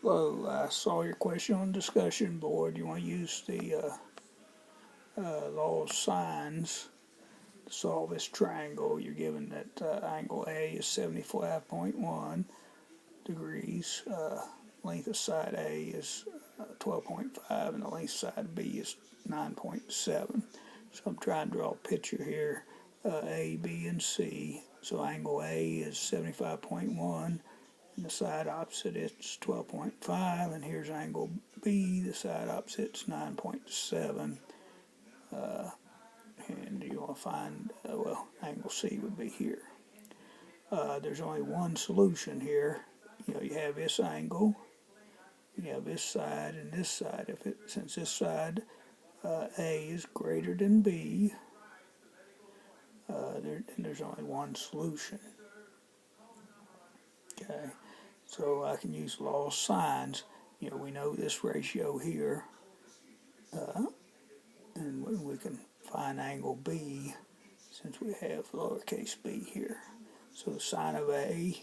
Hello, I saw your question on the discussion board. You want to use the law of sines to solve this triangle. You're given that angle A is 75.1 degrees, length of side A is 12.5, and the length of side B is 9.7. So I'm trying to draw a picture here, A, B, and C. So angle A is 75.1. And the side opposite it's 12.5, and here's angle B, the side opposite's 9.7, and you want to find, angle C would be here. There's only one solution here. You have this angle, you have this side and this side. Since this side A is greater than B, then there's only one solution. Okay, so I can use law of sines. We know this ratio here, and we can find angle B since we have lowercase b here. So the sine of A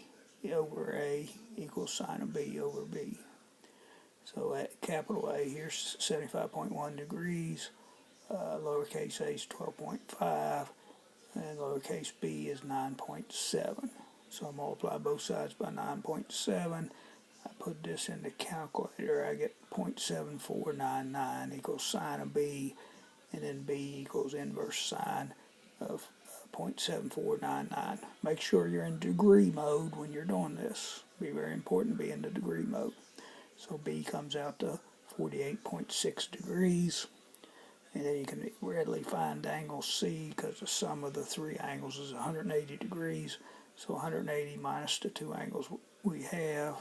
over A equals sine of B over B. So at capital A here is 75.1 degrees, lowercase a is 12.5, and lowercase b is 9.7. So I multiply both sides by 9.7. I put this in the calculator. I get 0.7499 equals sine of B, and then B equals inverse sine of 0.7499. Make sure you're in degree mode when you're doing this. Be very important to be in the degree mode. So B comes out to 48.6 degrees. And then you can readily find angle C because the sum of the three angles is 180 degrees. So 180 minus the two angles we have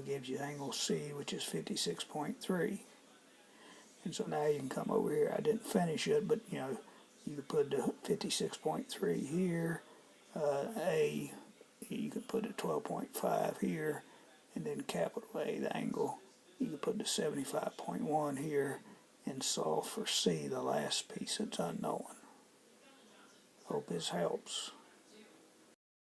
gives you angle C, which is 56.3. And so now you can come over here. I didn't finish it, but you can put the 56.3 here. A, you can put the 12.5 here, and then capital A, the angle, you can put the 75.1 here and solve for C, the last piece that's unknown. Hope this helps.